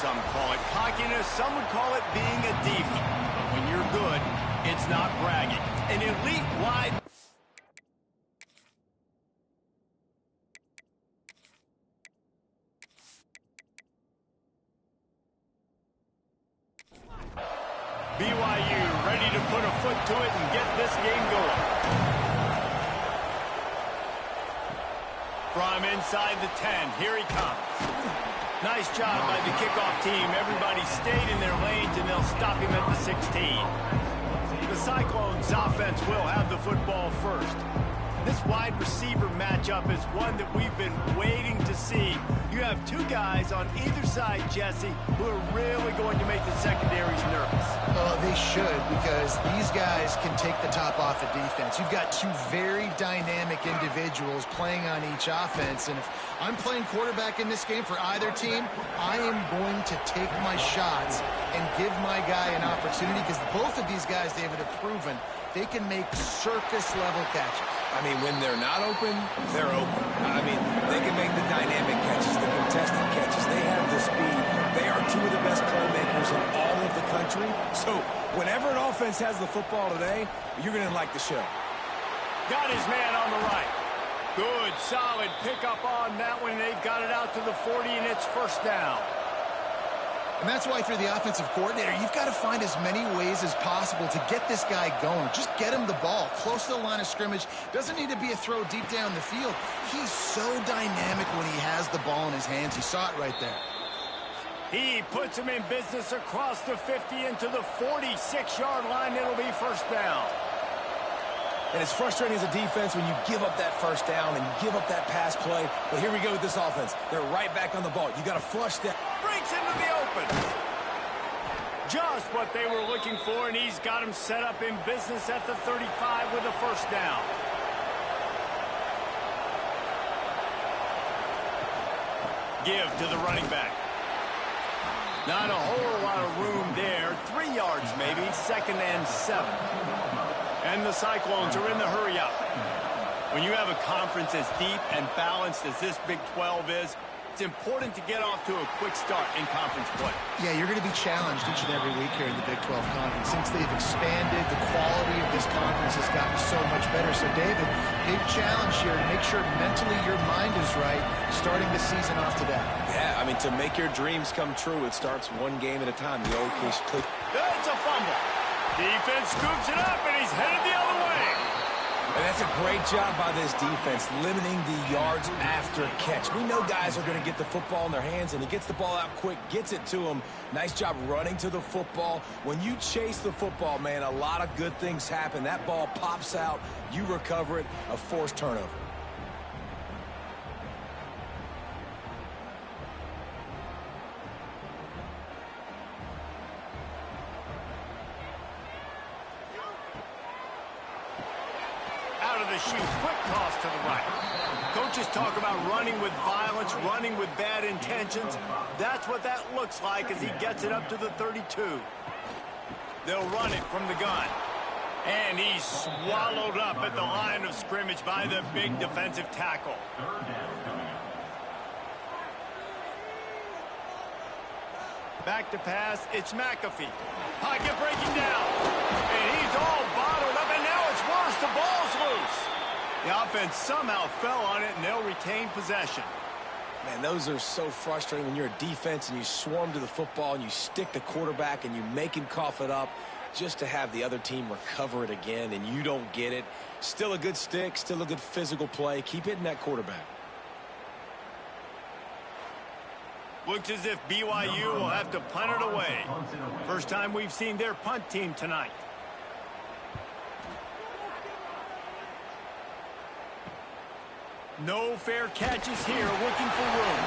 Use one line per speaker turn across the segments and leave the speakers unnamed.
some call it cockiness. Some would call it being a diva. But when you're good, it's not bragging. An elite wide... BYU ready to put a foot to it and get this game going. From inside the 10, here he comes. Nice job by the kickoff team. Everybody stayed in their lanes, and they'll stop him at the 16. The Cyclones offense will have the football first. This wide receiver matchup is one that we've been waiting to see. You have two guys on either side, Jesse, who are really going to make the secondaries nervous.
Oh, they should, because these guys can take the top off of defense. You've got two very dynamic individuals playing on each offense, and if I'm playing quarterback in this game for either team, I am going to take my shots and give my guy an opportunity, because both of these guys, David, have proven they can make circus-level catches.
I mean, when they're not open, they're open. I mean, they can make the dynamic catches, the contested catches. They have the speed. They are two of the best playmakers in all of the country. So whenever an offense has the football today, you're going to like the show.
Got his man on the right. Good, solid pickup on that one. They've got it out to the 40, and it's first down.
And that's why through the offensive coordinator, you've got to find as many ways as possible to get this guy going. Just get him the ball close to the line of scrimmage. Doesn't need to be a throw deep down the field. He's so dynamic when he has the ball in his hands. You saw it right there.
He puts him in business across the 50 into the 46-yard line. It'll be first down.
And it's frustrating as a defense when you give up that first down and you give up that pass play. But here we go with this offense. They're right back on the ball. You got to flush that.
Breaks into the open. Just what they were looking for, and he's got him set up in business at the 35 with a first down. Give to the running back. Not a whole lot of room there. 3 yards maybe, 2nd and 7. And the Cyclones are in the hurry-up. When you have a conference as deep and balanced as this Big 12 is, it's important to get off to a quick start in conference play.
Yeah, you're going to be challenged each and every week here in the Big 12 Conference. Since they've expanded, the quality of this conference has gotten so much better. So, David, big challenge here to make sure mentally your mind is right starting the season off to that.
Yeah, I mean, to make your dreams come true, it starts one game at a time. The old case click.
It's a fumble. Defense scoops it up, and he's headed the other way.
And that's a great job by this defense, limiting the yards after catch. We know guys are going to get the football in their hands, and he gets the ball out quick, gets it to him. Nice job running to the football. When you chase the football, man, a lot of good things happen. That ball pops out, you recover it, a forced turnover.
Shoot, quick toss to the right. Coaches talk about running with violence, running with bad intentions. That's what that looks like as he gets it up to the 32. They'll run it from the gun. And he's swallowed up at the line of scrimmage by the big defensive tackle. Back to pass, it's McAfee. Pocket breaking down. And he's all bottled up, and now it's worse. The ball's loose. The offense somehow fell on it, and they'll retain possession.
Man, those are so frustrating when you're a defense and you swarm to the football and you stick the quarterback and you make him cough it up just to have the other team recover it again, and you don't get it. Still a good stick, still a good physical play. Keep hitting that quarterback.
Looks as if BYU will have to punt it away. First time we've seen their punt team tonight. No fair catches here, looking for room.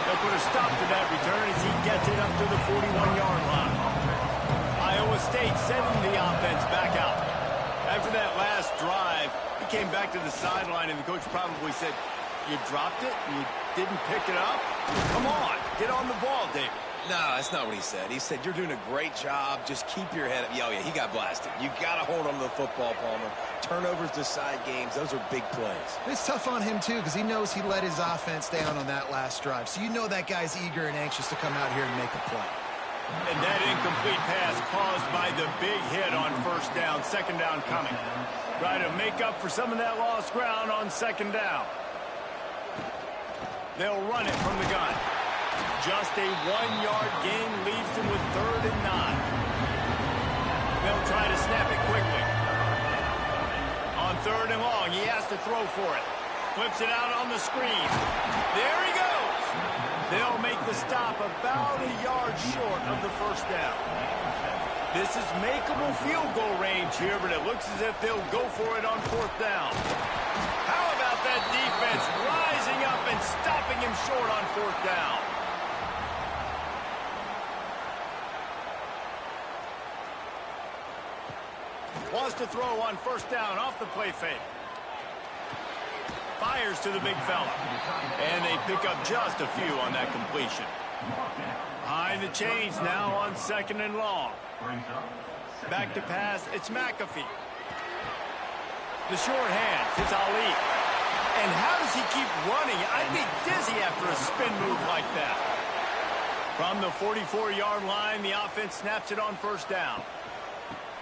They'll put a stop to that return as he gets it up to the 41-yard line. Iowa State sending the offense back out. After that last drive, he came back to the sideline, and the coach probably said, "You dropped it? You didn't pick it up? Come on, get on the ball, David."
No, that's not what he said. He said, you're doing a great job. Just keep your head up. Oh, yeah, he got blasted. You got to hold on to the football, Palmer. Turnovers decide games. Those are big plays.
It's tough on him, too, because he knows he let his offense down on that last drive. So you know that guy's eager and anxious to come out here and make a play.
And that incomplete pass caused by the big hit on first down. Second down coming. Try to make up for some of that lost ground on second down. They'll run it from the gun. Just a 1-yard gain leaves them with 3rd and 9. They'll try to snap it quickly. On 3rd and long, he has to throw for it. Flips it out on the screen. There he goes. They'll make the stop about a yard short of the first down. This is makeable field goal range here, but it looks as if they'll go for it on 4th down. How about that defense rising up and stopping him short on 4th down? Wants to throw on first down off the play fake. Fires to the big fella. And they pick up just a few on that completion. Behind the chains now on 2nd and long. Back to pass, it's McAfee. The short hands, it's Ali. And how does he keep running? I'd be dizzy after a spin move like that. From the 44-yard line, the offense snaps it on first down.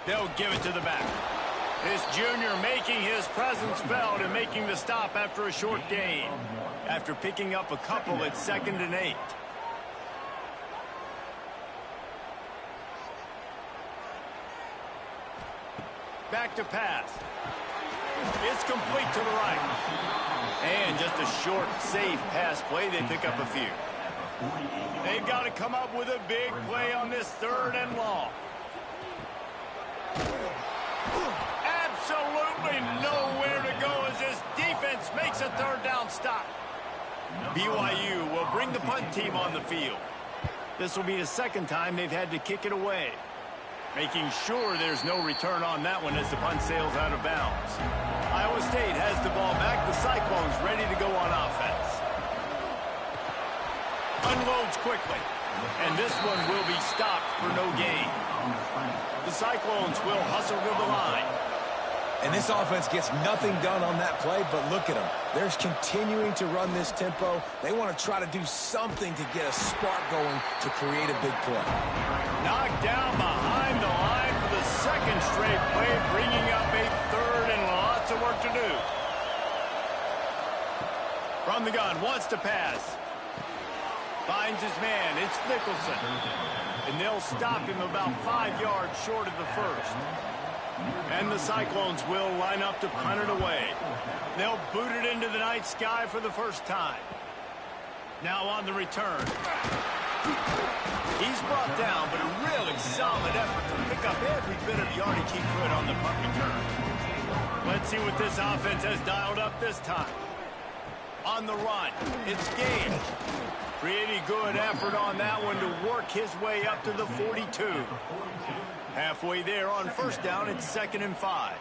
They'll give it to the back. This junior making his presence felt and making the stop after a short gain. After picking up a couple at 2nd and 8. Back to pass. It's complete to the right. And just a short, safe pass play. They pick up a few. They've got to come up with a big play on this 3rd and long. Absolutely nowhere to go as this defense makes a 3rd down stop. BYU will bring the punt team on the field. This will be the 2nd time they've had to kick it away. Making sure there's no return on that one as the punt sails out of bounds. Iowa State has the ball back. The Cyclones ready to go on offense. Unloads quickly. And this one will be stopped for no gain. The Cyclones will hustle to the line.
And this offense gets nothing done on that play, but look at them. They're continuing to run this tempo. They want to try to do something to get a spark going to create a big play.
Knocked down behind the line for the 2nd straight play, bringing up a 3rd and lots of work to do. From the gun, wants to pass. Finds his man, it's Nicholson. And they'll stop him about 5 yards short of the 1st. And the Cyclones will line up to punt it away. They'll boot it into the night sky for the first time. Now on the return. He's brought down, but a really solid effort to pick up every bit of yardage he could on the punt return. Let's see what this offense has dialed up this time. On the run, it's Gage. Pretty good effort on that one to work his way up to the 42. Halfway there on first down, it's 2nd and 5.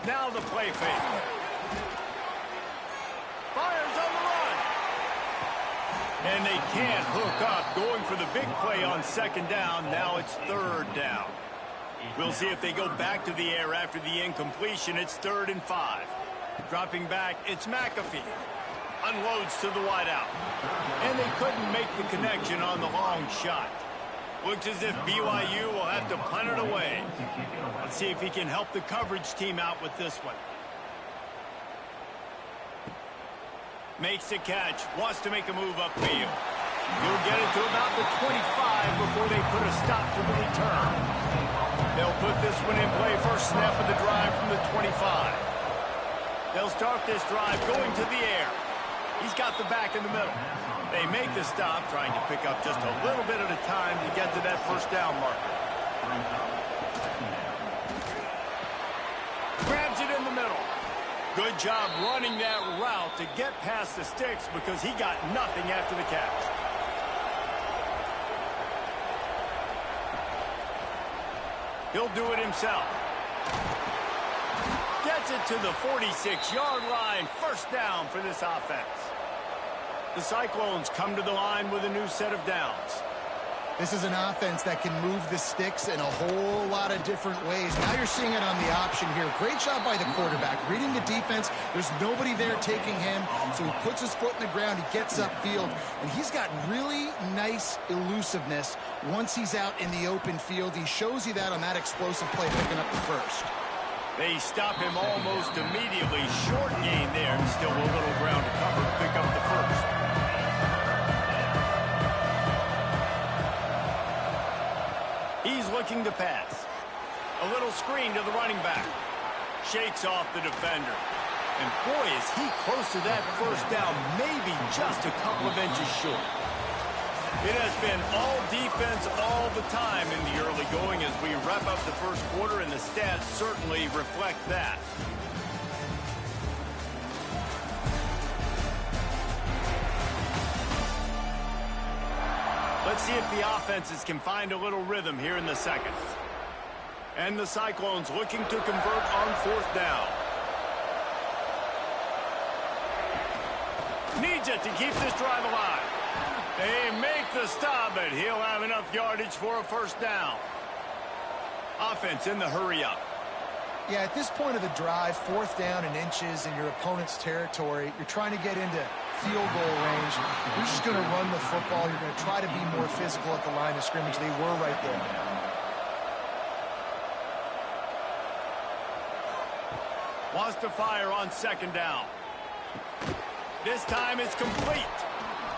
Now the play fake. Fires on the run. And they can't hook up, going for the big play on 2nd down. Now it's 3rd down. We'll see if they go back to the air after the incompletion. It's 3rd and 5. Dropping back, it's McAfee. Unloads to the wideout. And they couldn't make the connection on the long shot. Looks as if BYU will have to punt it away. Let's see if he can help the coverage team out with this one. Makes the catch. Wants to make a move upfield. He'll get it to about the 25 before they put a stop to the return. They'll put this one in play. First snap of the drive from the 25. They'll start this drive going to the air. He's got the back in the middle. They make the stop, trying to pick up just a little bit at a time to get to that first down marker. Grabs it in the middle. Good job running that route to get past the sticks because he got nothing after the catch. He'll do it himself. Gets it to the 46-yard line. First down for this offense. The Cyclones come to the line with a new set of downs.
This is an offense that can move the sticks in a whole lot of different ways. Now you're seeing it on the option here. Great job by the quarterback. Reading the defense, there's nobody there taking him, so he puts his foot in the ground, he gets upfield, and he's got really nice elusiveness once he's out in the open field. He shows you that on that explosive play, picking up the first.
They stop him almost immediately. Short gain there, and still a little ground to cover to pick up the first. He's looking to pass. A little screen to the running back. Shakes off the defender. And boy, is he close to that first down, maybe just a couple of inches short. It has been all defense all the time in the early going as we wrap up the first quarter, and the stats certainly reflect that. Let's see if the offenses can find a little rhythm here in the second. And the Cyclones looking to convert on fourth down. Needs it to keep this drive alive. They make the stop, but he'll have enough yardage for a first down. Offense in the hurry up.
Yeah, at this point of the drive, fourth down and inches in your opponent's territory, you're trying to get into field goal range. You're just going to run the football. You're going to try to be more physical at the line of scrimmage. They were right there.
Wants to fire on second down. This time it's complete.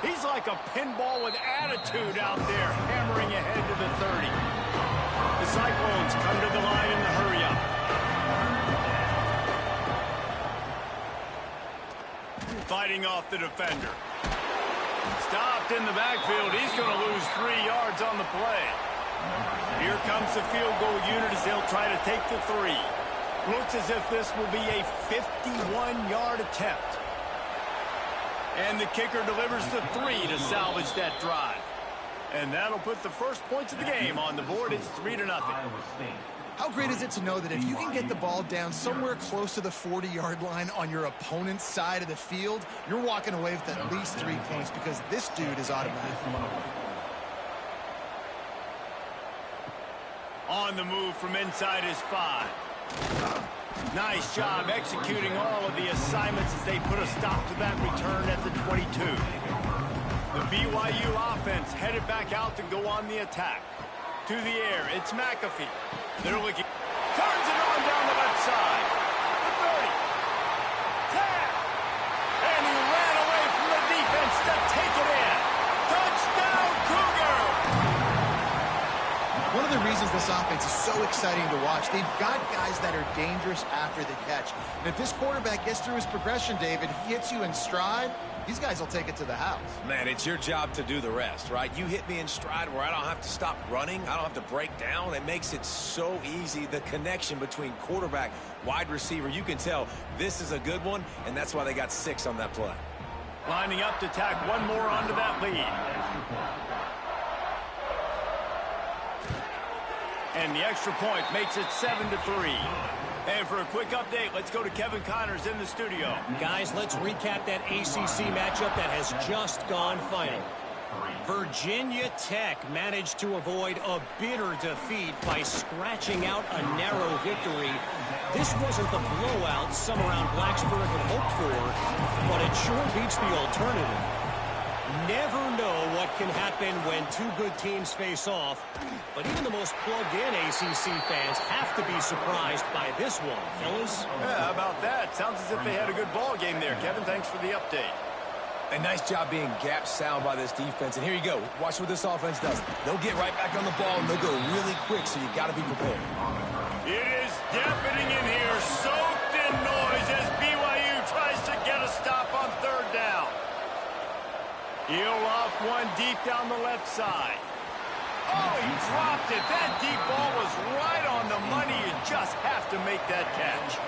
He's like a pinball with attitude out there, hammering ahead to the 30. The Cyclones come to the line in the hurry-up. Fighting off the defender. Stopped in the backfield. He's going to lose 3 yards on the play. Here comes the field goal unit as they'll try to take the 3. Looks as if this will be a 51-yard attempt. And the kicker delivers the 3 to salvage that drive. And that'll put the first points of the game on the board. It's 3-0.
How great is it to know that if you can get the ball down somewhere close to the 40-yard line on your opponent's side of the field, you're walking away with at least 3 points because this dude is automatic.
On the move from inside his 5. Nice job executing all of the assignments as they put a stop to that return at the 22. The BYU offense headed back out to go on the attack. To the air, it's McAfee. They're looking. Turns it on down the left side. The 30. 10. And he ran away from the defense to take it in. Touchdown, Cougar!
One of the reasons this offense is so exciting to watch, they've got guys that are dangerous after the catch. And if this quarterback gets through his progression, David, he hits you in stride, these guys will take it to the house.
Man, it's your job to do the rest, right? You hit me in stride where I don't have to stop running. I don't have to break down. It makes it so easy. The connection between quarterback, wide receiver, you can tell this is a good one, and that's why they got 6 on that play.
Lining up to tack one more onto that lead. And the extra point makes it 7-3. And for a quick update, let's go to Kevin Connors in the studio.
Guys, let's recap that ACC matchup that has just gone final. Virginia Tech managed to avoid a bitter defeat by scratching out a narrow victory. This wasn't the blowout some around Blacksburg had hoped for, but it sure beats the alternative. Never know what can happen when 2 good teams face off, but even the most plugged-in ACC fans have to be surprised by this one, fellas.
Yeah, how about that? Sounds as if they had a good ball game there. Kevin, thanks for the update.
A nice job being gap sound by this defense. And here you go. Watch what this offense does. They'll get right back on the ball, and they'll go really quick, so you got to be prepared.
It is deafening in here, soaked in noise as BYU tries to get a stop on third down. He'll loft one deep down the left side. Oh, he dropped it. That deep ball was right on the money. You just have to make that catch.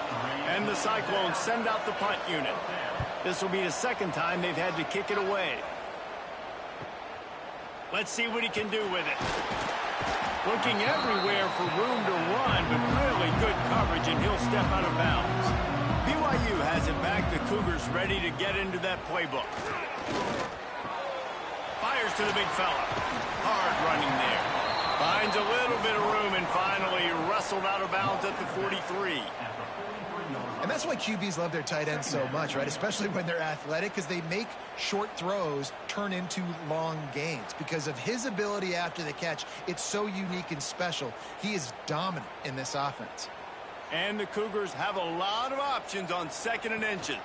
And the Cyclones send out the punt unit. This will be the second time they've had to kick it away. Let's see what he can do with it. Looking everywhere for room to run, but really good coverage, and he'll step out of bounds. BYU has it back. The Cougars ready to get into that playbook. Fires to the big fella. Hard running there. Finds a little bit of room and finally wrestled out of bounds at the 43.
And that's why QBs love their tight ends so much, right? Especially when they're athletic, because they make short throws turn into long gains. Because of his ability after the catch, it's so unique and special. He is dominant in this offense.
And the Cougars have a lot of options on 2nd and inches.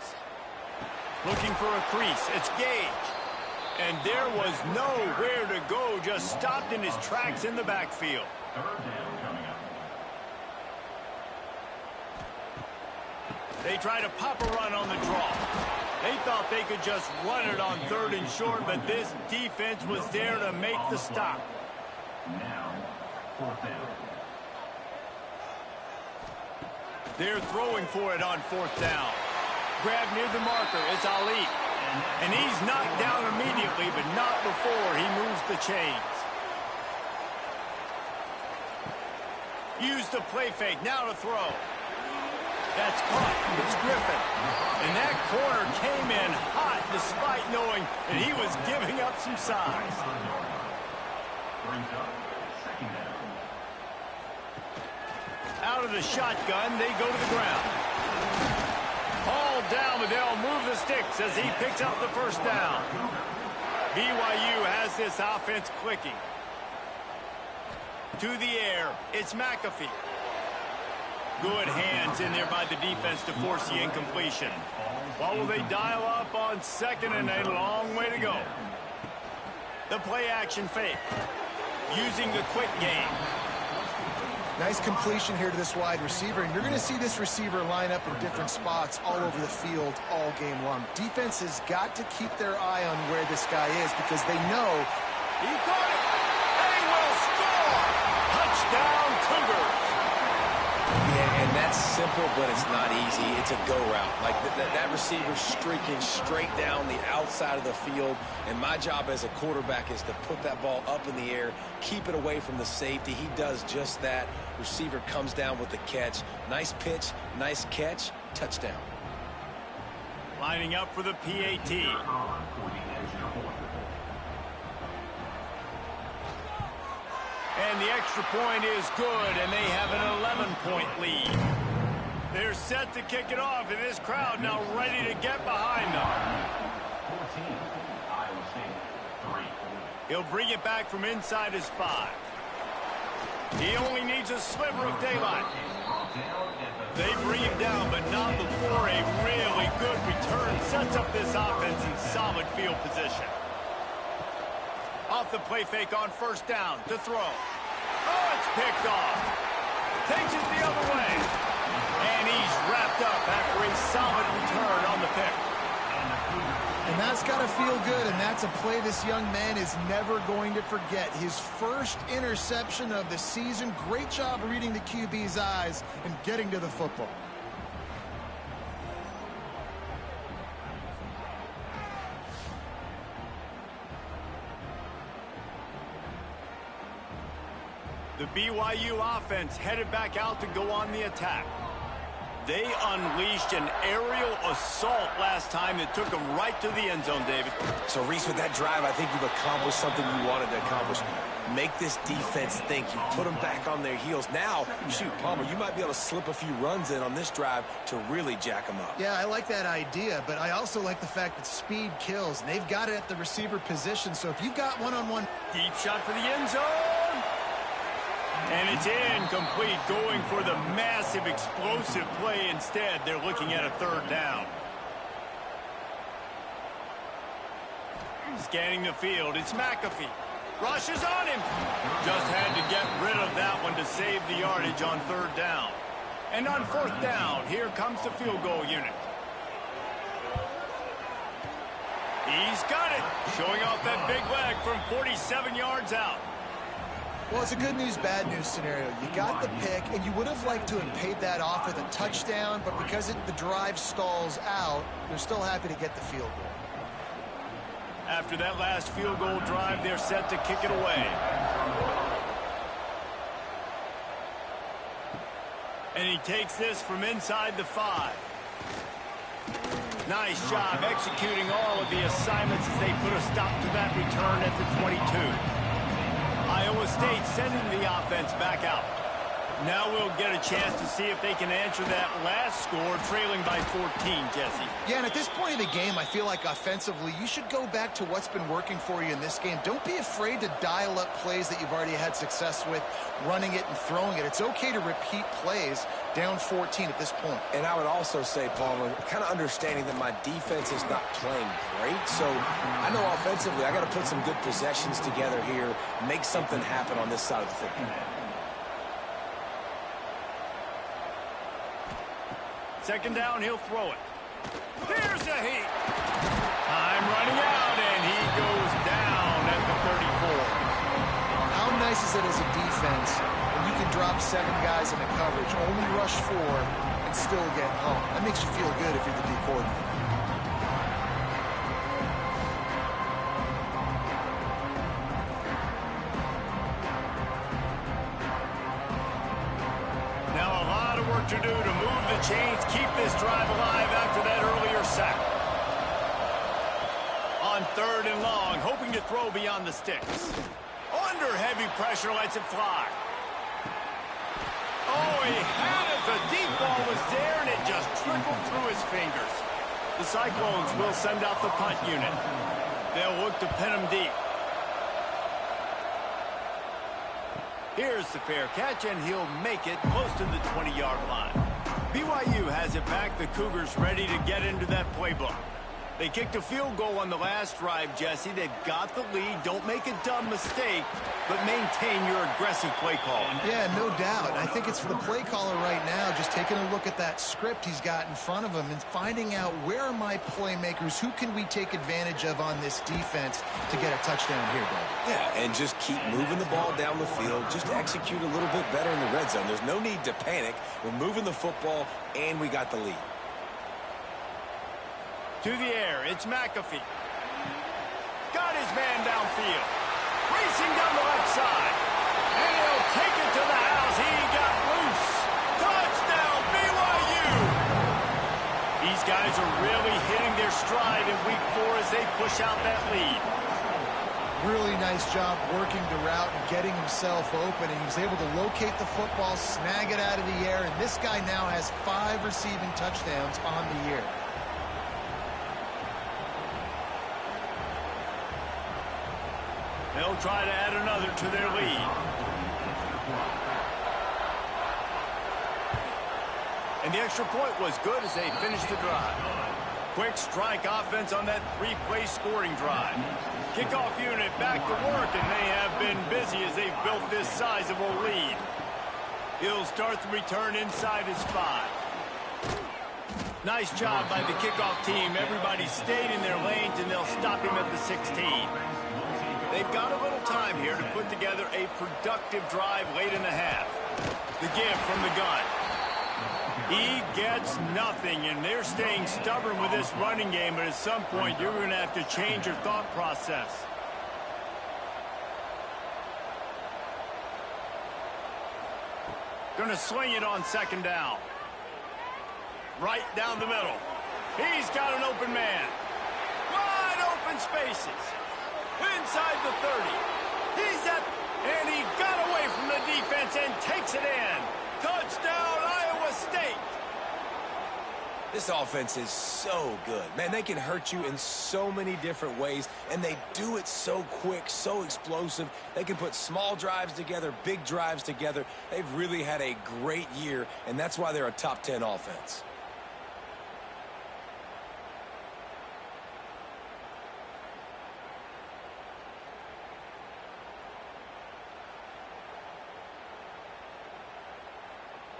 Looking for a crease. It's Gage. And there was nowhere to go. Just stopped in his tracks in the backfield. They try to pop a run on the draw. They thought they could just run it on 3rd and short, but this defense was there to make the stop.
Now, 4th down.
They're throwing for it on 4th down. Grab near the marker. It's Ali. And he's knocked down immediately, but not before he moves the chains. Use the play fake. Now to throw. That's caught. It's Griffin. And that corner came in hot despite knowing that he was giving up some size. Out of the shotgun, they go to the ground. All down, but they'll move the sticks as he picks up the 1st down. BYU has this offense clicking. To the air, it's McAfee. Good hands in there by the defense to force the incompletion. What will they dial up on 2nd and a long way to go? The play action fake. Using the quick game.
Nice completion here to this wide receiver, and you're going to see this receiver line up in different spots all over the field all game long. Defense has got to keep their eye on where this guy is because they know
he caught it. They will score. Touchdown, Cougars.
Yeah, and that's simple, but it's not easy. It's a go route. Like that receiver streaking straight down the outside of the field, and my job as a quarterback is to put that ball up in the air, keep it away from the safety. He does just that. Receiver comes down with the catch. Nice pitch, nice catch, touchdown.
Lining up for the PAT. And the extra point is good, and they have an 11-point lead. They're set to kick it off, and this crowd now ready to get behind them.
14, Iowa State, 3.
He'll bring it back from inside his 5. He only needs a sliver of daylight. They bring him down, but not before a really good return sets up this offense in solid field position. Off the play fake on 1st down to throw. Oh, it's picked off. Takes it the other way. And he's wrapped up after a solid return on the pick.
And that's got to feel good, and that's a play this young man is never going to forget. His first interception of the season. Great job reading the QB's eyes and getting to the football.
The BYU offense headed back out to go on the attack. They unleashed an aerial assault last time that took them right to the end zone, David.
So, Reese, with that drive, I think you've accomplished something you wanted to accomplish. Make this defense think. You put them back on their heels. Now, shoot, Palmer, you might be able to slip a few runs in on this drive to really jack them up.
Yeah, I like that idea, but I also like the fact that speed kills. And they've got it at the receiver position, so if you've got one-on-one.
Deep shot for the end zone. And it's incomplete, going for the massive explosive play instead. They're looking at a 3rd down. Scanning the field, it's McAfee. Rushes on him. Just had to get rid of that one to save the yardage on 3rd down. And on 4th down, here comes the field goal unit. He's got it. Showing off that big leg from 47 yards out.
Well, it's a good news, bad news scenario. You got the pick, and you would have liked to have paid that off with a touchdown, but because the drive stalls out, they're still happy to get the field goal.
After that last field goal drive, they're set to kick it away. And he takes this from inside the 5. Nice job executing all of the assignments as they put a stop to that return at the 22. Iowa State sending the offense back out. Now we'll get a chance to see if they can answer that last score, trailing by 14, Jesse.
Yeah, and at this point of the game, I feel like offensively, you should go back to what's been working for you in this game. Don't be afraid to dial up plays that you've already had success with, running it and throwing it. It's okay to repeat plays down 14 at this point.
And I would also say, Palmer, kind of understanding that my defense is not playing great. So I know offensively, I got to put some good possessions together here, make something happen on this side of the football.
Second down, he'll throw it. Here's a heat. Time running out, and he goes down at the 34.
How nice is it as a defense when you can drop 7 guys in a coverage, only rush 4, and still get home? That makes you feel good if you're the D coordinator.
To do to move the chains, keep this drive alive after that earlier sack. On 3rd and long, hoping to throw beyond the sticks. Under heavy pressure, lets it fly. Oh, he had it. The deep ball was there, and it just trickled through his fingers. The Cyclones will send out the punt unit. They'll look to pin him deep. Here's the fair catch, and he'll make it close to the 20-yard line. BYU has it back. The Cougars ready to get into that playbook. They kicked a field goal on the last drive, Jesse. They've got the lead. Don't make a dumb mistake, but maintain your aggressive play call.
Yeah, no doubt. I think it's for the play caller right now, just taking a look at that script he's got in front of him and finding out where are my playmakers, who can we take advantage of on this defense to get a touchdown here, Doug.
Yeah, and just keep moving the ball down the field. Just execute a little bit better in the red zone. There's no need to panic. We're moving the football, and we got the lead.
To the air, it's McAfee. Got his man downfield. Racing down the left side. And he'll take it to the house. He got loose. Touchdown, BYU! These guys are really hitting their stride in week 4 as they push out that lead.
Really nice job working the route and getting himself open. And he was able to locate the football, snag it out of the air. And this guy now has 5 receiving touchdowns on the year.
They'll try to add another to their lead. And the extra point was good as they finished the drive. Quick strike offense on that 3-play scoring drive. Kickoff unit back to work, and they have been busy as they've built this sizable lead. He'll start the return inside his 5. Nice job by the kickoff team. Everybody stayed in their lanes, and they'll stop him at the 16. They've got a little time here to put together a productive drive late in the half. The give from the gun. He gets nothing, and they're staying stubborn with this running game, but at some point you're going to have to change your thought process. Going to sling it on 2nd down. Right down the middle. He's got an open man. Wide open spaces. Inside the 30. He's up, and he got away from the defense and takes it in. Touchdown, Iowa State.
This offense is so good. Man, they can hurt you in so many different ways, and they do it so quick, so explosive. They can put small drives together, big drives together. They've really had a great year, and that's why they're a top 10 offense.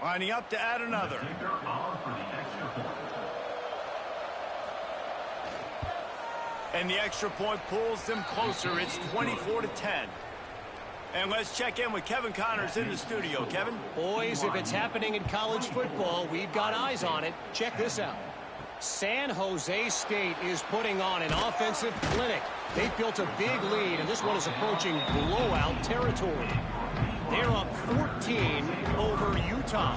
Lining up to add another. And the extra point pulls them closer. It's 24-10. And let's check in with Kevin Connors in the studio. Kevin?
Boys, if it's happening in college football, we've got eyes on it. Check this out. San Jose State is putting on an offensive clinic. They've built a big lead, and this one is approaching blowout territory. They're up 14 over Utah.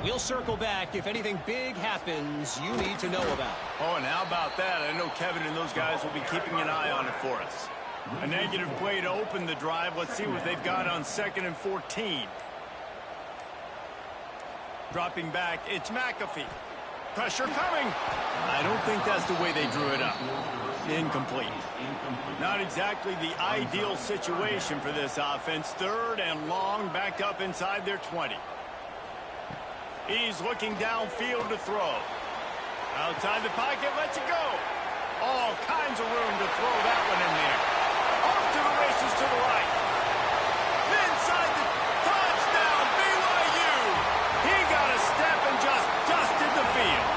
We'll circle back if anything big happens you need to know about.
Oh, and how about that? I know Kevin and those guys will be keeping an eye on it for us. A negative play to open the drive. Let's see what they've got on 2nd and 14. Dropping back, it's McAfee. Pressure coming. I don't think that's the way they drew it up. Incomplete. Not exactly the ideal situation for this offense. 3rd and long, backed up inside their 20. He's looking downfield to throw. Outside the pocket, lets it go. All kinds of room to throw that one in there. Off to the races to the right. Inside the touchdown, BYU. He got a step and just dusted the field.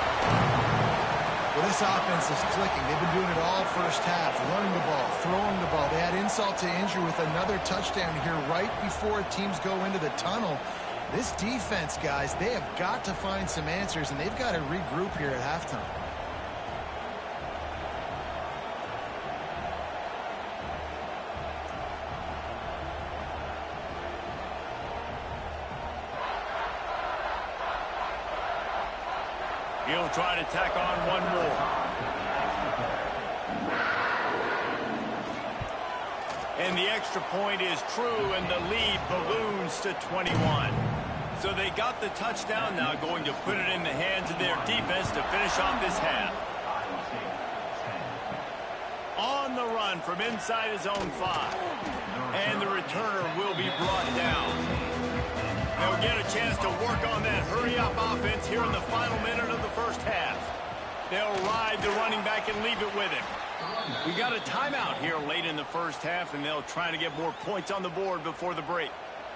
Well, this offense is clicking. They've been doing it all first half, running the ball, throwing the ball. They had insult to injury with another touchdown here right before teams go into the tunnel. This defense, guys, they have got to find some answers, and they've got to regroup here at halftime.
He'll try to tack on one more. And the extra point is true, and the lead balloons to 21. So they got the touchdown now, going to put it in the hands of their defense to finish off this half. On the run from inside his own 5. And the returner will be brought down. They'll get a chance to work on that hurry-up offense here in the final minute of the first half. They'll ride the running back and leave it with him. We got a timeout here late in the first half, and they'll try to get more points on the board before the break.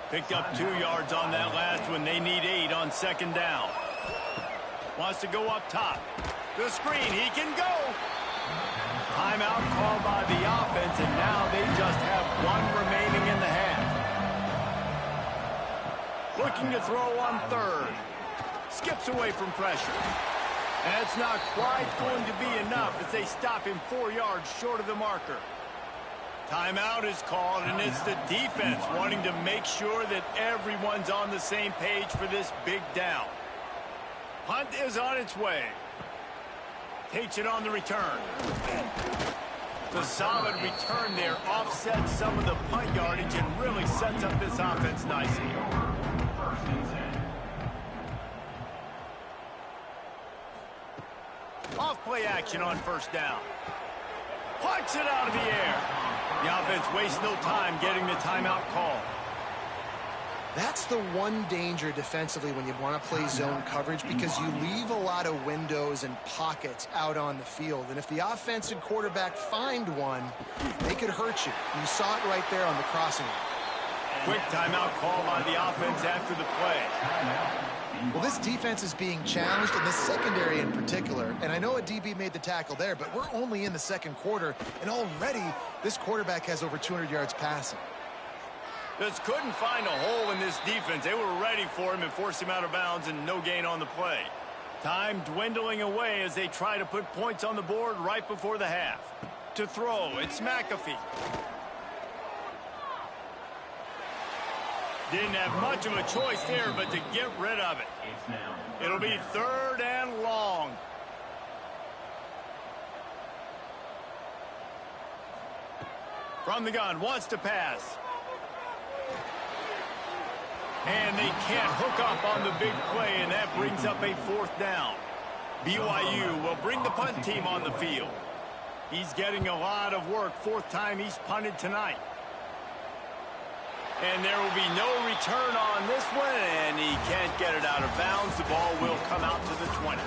Picked up 2 yards on that last one. They need 8 on 2nd down. Wants to go up top. The screen, he can go. Timeout called by the offense, and now they just have 1 remaining in the half. Looking to throw on 3rd. Skips away from pressure. That's not quite going to be enough as they stop him 4 yards short of the marker. Timeout is called, and it's the defense wanting to make sure that everyone's on the same page for this big down. Punt is on its way. Takes it on the return. The solid return there offsets some of the punt yardage and really sets up this offense nicely. Off play action on 1st down. Punts it out of the air. The offense wastes no time getting the timeout call.
That's the one danger defensively when you want to play zone coverage, because you leave a lot of windows and pockets out on the field. And if the offense and quarterback find one, they could hurt you. You saw it right there on the crossing.
Quick timeout call by the offense after the play.
Well, this defense is being challenged, in the secondary in particular. And I know a DB made the tackle there, but we're only in the 2nd quarter, and already this quarterback has over 200 yards passing.
Just couldn't find a hole in this defense. They were ready for him and forced him out of bounds, and no gain on the play. Time dwindling away as they try to put points on the board right before the half. To throw, it's McAfee. Didn't have much of a choice there, but to get rid of it. It'll be 3rd and long. From the gun, wants to pass. And they can't hook up on the big play, and that brings up a 4th down. BYU will bring the punt team on the field. He's getting a lot of work. 4th time he's punted tonight. And there will be no return on this one, and he can't get it out of bounds. The ball will come out to the 20.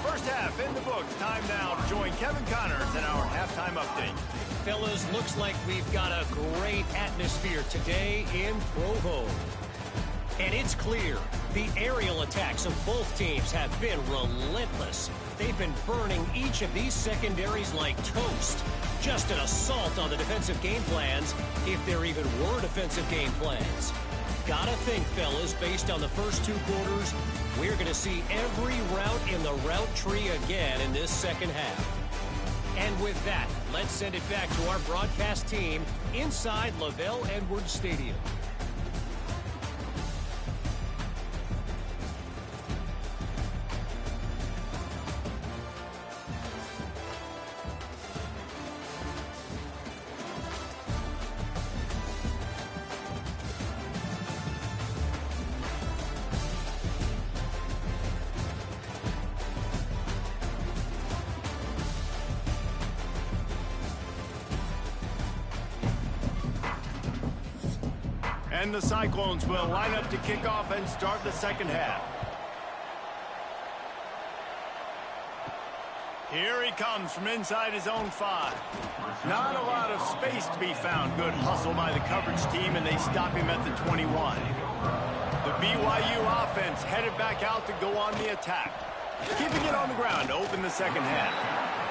First half in the books. Time now to join Kevin Connors in our halftime update.
Fellas, looks like we've got a great atmosphere today in Provo. And it's clear, the aerial attacks of both teams have been relentless. They've been burning each of these secondaries like toast. Just an assault on the defensive game plans, if there even were defensive game plans. Gotta think, fellas, based on the first 2 quarters, we're going to see every route in the route tree again in this 2nd half. And with that, let's send it back to our broadcast team inside LaVell Edwards Stadium.
And the Cyclones will line up to kick off and start the second half. Here he comes from inside his own 5. Not a lot of space to be found. Good hustle by the coverage team, and they stop him at the 21. The BYU offense headed back out to go on the attack, keeping it on the ground to open the second half.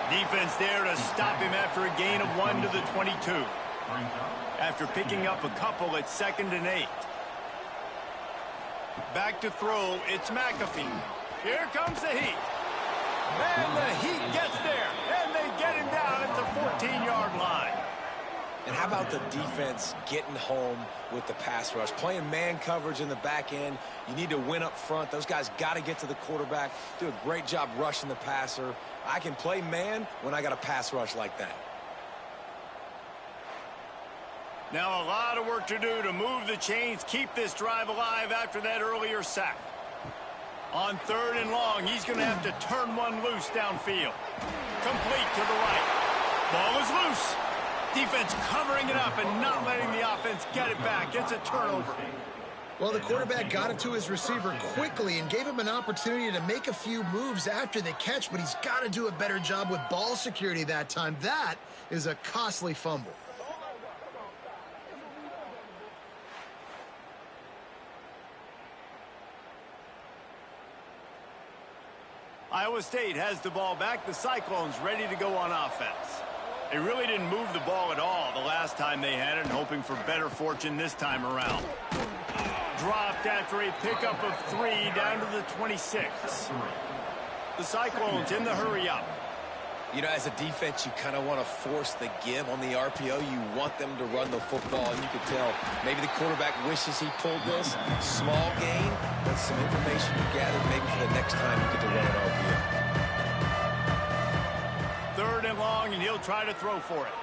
Defense there to stop him after a gain of 1 to the 22. After picking up a couple, it's 2nd and 8. Back to throw, it's McAfee. Here comes the Heat. And the Heat gets there, and they get him down at the 14-yard line.
And how about the defense getting home with the pass rush? Playing man coverage in the back end. You need to win up front. Those guys got to get to the quarterback, do a great job rushing the passer. I can play man when I got a pass rush like that.
Now a lot of work to do to move the chains, keep this drive alive after that earlier sack. On 3rd and long, he's going to have to turn one loose downfield. Complete to the right. Ball is loose. Defense covering it up and not letting the offense get it back. It's a turnover.
Well, the quarterback got it to his receiver quickly and gave him an opportunity to make a few moves after the catch, but he's got to do a better job with ball security that time. That is a costly fumble.
Iowa State has the ball back. The Cyclones ready to go on offense. They really didn't move the ball at all the last time they had it, and hoping for better fortune this time around. Dropped after a pickup of 3 down to the 26. The Cyclones in the hurry-up.
You know, as a defense, you kind of want to force the give on the RPO. You want them to run the football, and you can tell maybe the quarterback wishes he pulled this. Small gain, but some information you gathered maybe for the next time you get to run an RPO.
3rd and long, and he'll try to throw for it.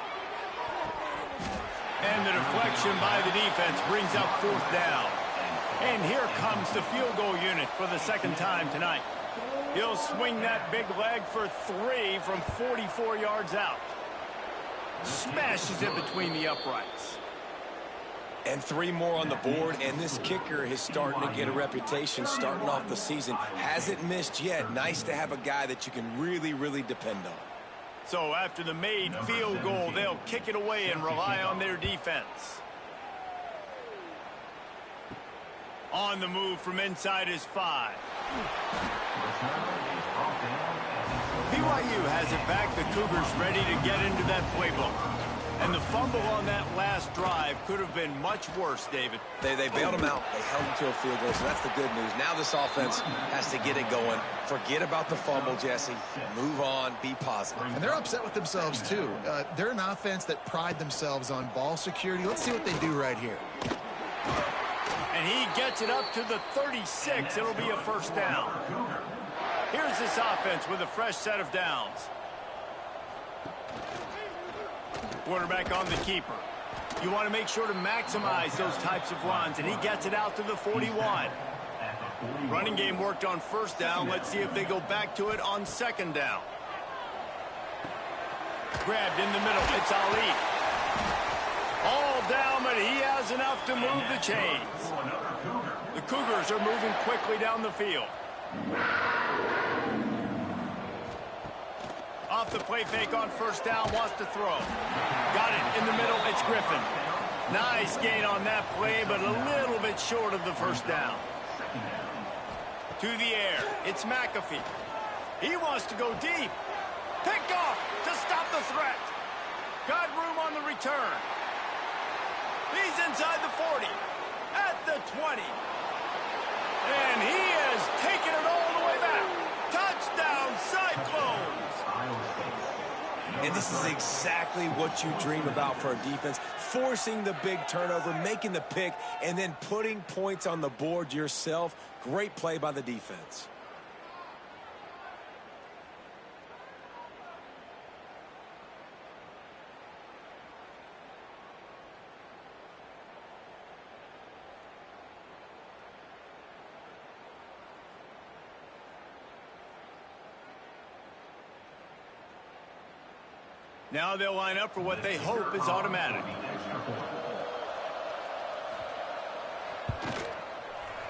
And the deflection by the defense brings up 4th down. And here comes the field goal unit for the 2nd time tonight. He'll swing that big leg for 3 from 44 yards out. Smashes it between the uprights.
And 3 more on the board, and this kicker is starting to get a reputation starting off the season. Hasn't missed yet. Nice to have a guy that you can really, really depend on.
So after the made field goal, they'll kick it away and rely on their defense. On the move from inside his 5. BYU has it back. The Cougars ready to get into that playbook. And the fumble on that last drive could have been much worse, David.
They bailed him out. They held him to a field goal, so that's the good news. Now this offense has to get it going. Forget about the fumble, Jesse. Move on. Be positive.
And they're upset with themselves, too. They're an offense that pride themselves on ball security. Let's see what they do right here.
And he gets it up to the 36. It'll be a 1st down. Here's this offense with a fresh set of downs. Quarterback on the keeper. You want to make sure to maximize those types of runs, and he gets it out to the 41. Running game worked on 1st down. Let's see if they go back to it on 2nd down. Grabbed in the middle. It's Ali. All down, but he has enough to move the chains. The Cougars are moving quickly down the field. Off the play fake on 1st down, wants to throw. Got it in the middle, it's Griffin. Nice gain on that play, but a little bit short of the 1st down. To the air, it's McAfee. He wants to go deep. Picked off to stop the threat. Got room on the return. He's inside the 40, at the 20. And he has taken it all the way back. Touchdown, Cyclones!
And this is exactly what you dream about for a defense. Forcing the big turnover, making the pick, and then putting points on the board yourself. Great play by the defense.
Now they'll line up for what they hope is automatic.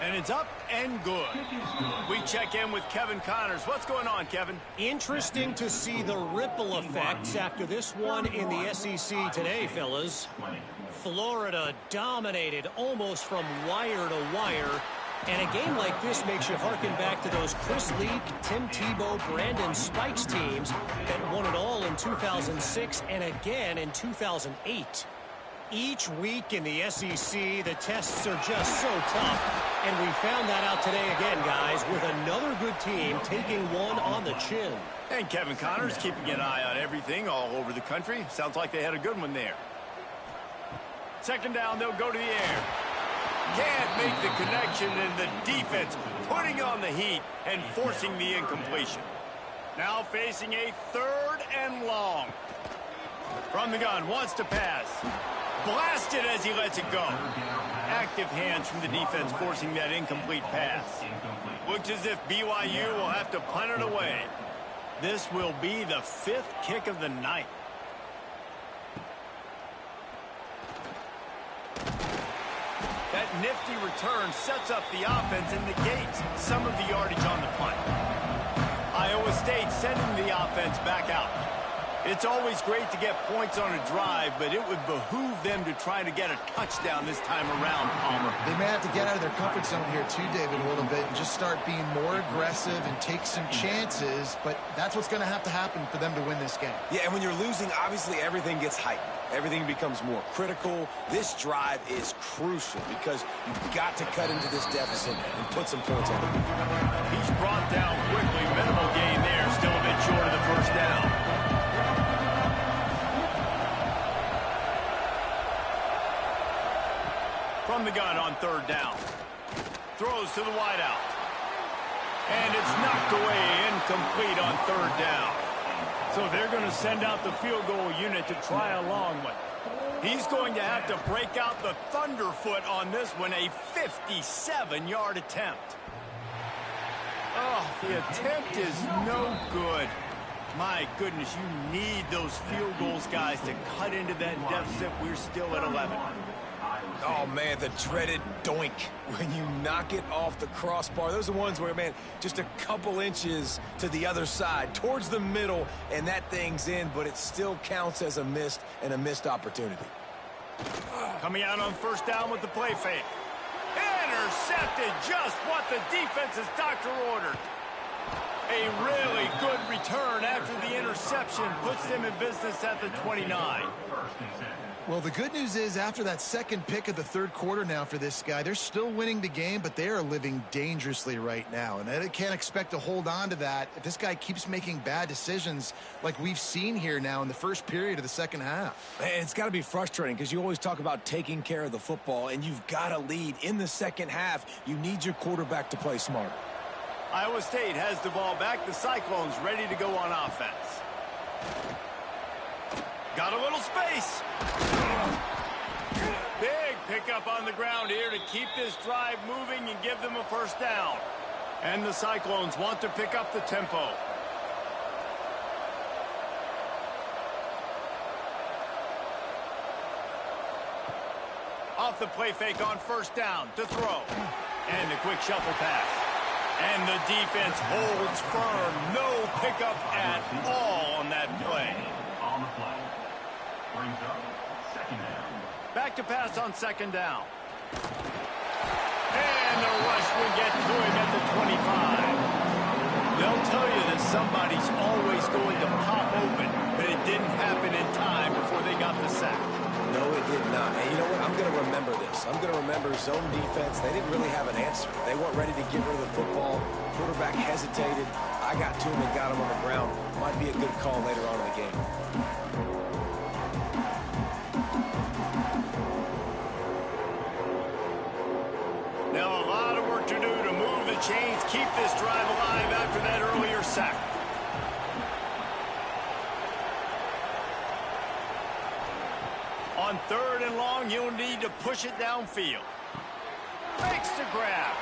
And it's up and good. We check in with Kevin Connors. What's going on, Kevin?
Interesting to see the ripple effects after this one in the SEC today, fellas. Florida dominated almost from wire to wire. And a game like this makes you harken back to those Chris Leak, Tim Tebow, Brandon Spikes teams that won it all in 2006 and again in 2008. Each week in the SEC, the tests are just so tough, and we found that out today again, guys, with another good team taking one on the chin.
And Kevin Connors keeping an eye on everything all over the country. Sounds like they had a good one there. Second down, they'll go to the air. Can't make the connection, and the defense putting on the heat and forcing the incompletion. Now facing a 3rd and long. From the gun, wants to pass. Blasted as he lets it go. Active hands from the defense forcing that incomplete pass. Looks as if BYU will have to punt it away. This will be the 5th kick of the night. That nifty return sets up the offense and negates some of the yardage on the punt. Iowa State sending the offense back out. It's always great to get points on a drive, but it would behoove them to try to get a touchdown this time around, Palmer.
They may have to get out of their comfort zone here too, David, a little bit and just start being more aggressive and take some chances, but that's what's going to happen for them to win this game.
Yeah, and when you're losing, obviously everything gets heightened. Everything becomes more critical. This drive is crucial because you've got to cut into this deficit and put some points on the board.
He's brought down quickly. Minimal gain there. Still a bit short of the first down. From the gun on 3rd down. Throws to the wideout. And it's knocked away, incomplete on 3rd down. So they're going to send out the field goal unit to try a long one. He's going to have to break out the thunderfoot on this one, a 57-yard attempt. Oh, the attempt is no good. My goodness, you need those field goals, guys, to cut into that deficit. We're still at 11.
Oh, man, the dreaded doink when you knock it off the crossbar. Those are the ones where, man, just a couple inches to the other side, towards the middle, and that thing's in, but it still counts as a missed opportunity.
Coming out on 1st down with the play fake. Intercepted, just what the defense's doctor ordered. A really good return after the interception puts them in business at the 29.
Well, the good news is after that second pick of the 3rd quarter now for this guy, they're still winning the game, but they are living dangerously right now. And they can't expect to hold on to that if this guy keeps making bad decisions like we've seen here now in the first period of the second half.
And it's got to be frustrating because you always talk about taking care of the football, and you've got to lead in the second half. You need your quarterback to play smarter.
Iowa State has the ball back. The Cyclones ready to go on offense. Got a little space. Big pickup on the ground here to keep this drive moving and give them a 1st down. And the Cyclones want to pick up the tempo. Off the play fake on 1st down to throw. And a quick shuffle pass. And the defense holds firm. No pickup at all on that play.
On the play. Brings up 2nd down.
Back to pass on 2nd down. And the rush will get to him at the 25. They'll tell you that somebody's always going to pop open, but it didn't happen in time before they got the sack.
No, it did not. And you know what? I'm going to remember this. I'm going to remember zone defense. They didn't really have an answer. They weren't ready to get rid of the football. Quarterback hesitated. I got to him and got him on the ground. Might be a good call later on in the game.
Now a lot of work to do to move the chains, keep this drive alive after that earlier sack. On 3rd and long, you'll need to push it downfield. Makes the grab.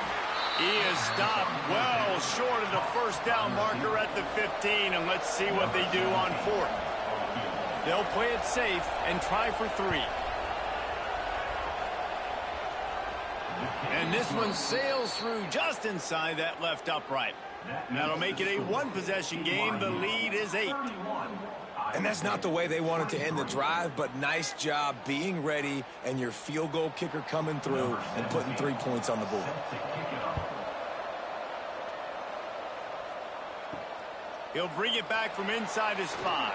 He is stopped well short of the 1st down marker at the 15, and let's see what they do on 4th. They'll play it safe and try for 3. And this one sails through just inside that left upright. That'll make it a one-possession game. The lead is 8.
And that's not the way they wanted to end the drive, but nice job being ready and your field goal kicker coming through and putting 3 points on the board.
He'll bring it back from inside his 5.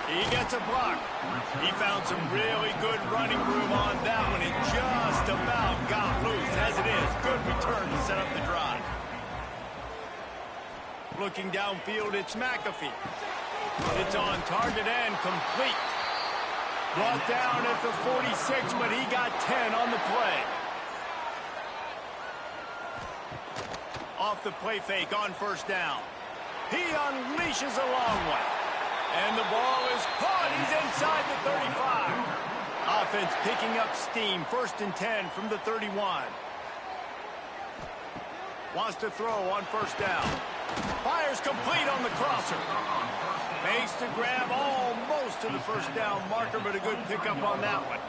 He gets a block. He found some really good running room on that one. It just about got loose. As it is, good return to set up the drive. Looking downfield, it's McAfee. It's on target and complete. Brought down at the 46, but he got 10 on the play. Off the play fake on first down. He unleashes a long one. And the ball is caught. He's inside the 35. Offense picking up steam. 1st and 10 from the 31. Wants to throw on first down. Fires complete on the crosser. Makes the grab almost to the first down marker, but a good pickup on that one.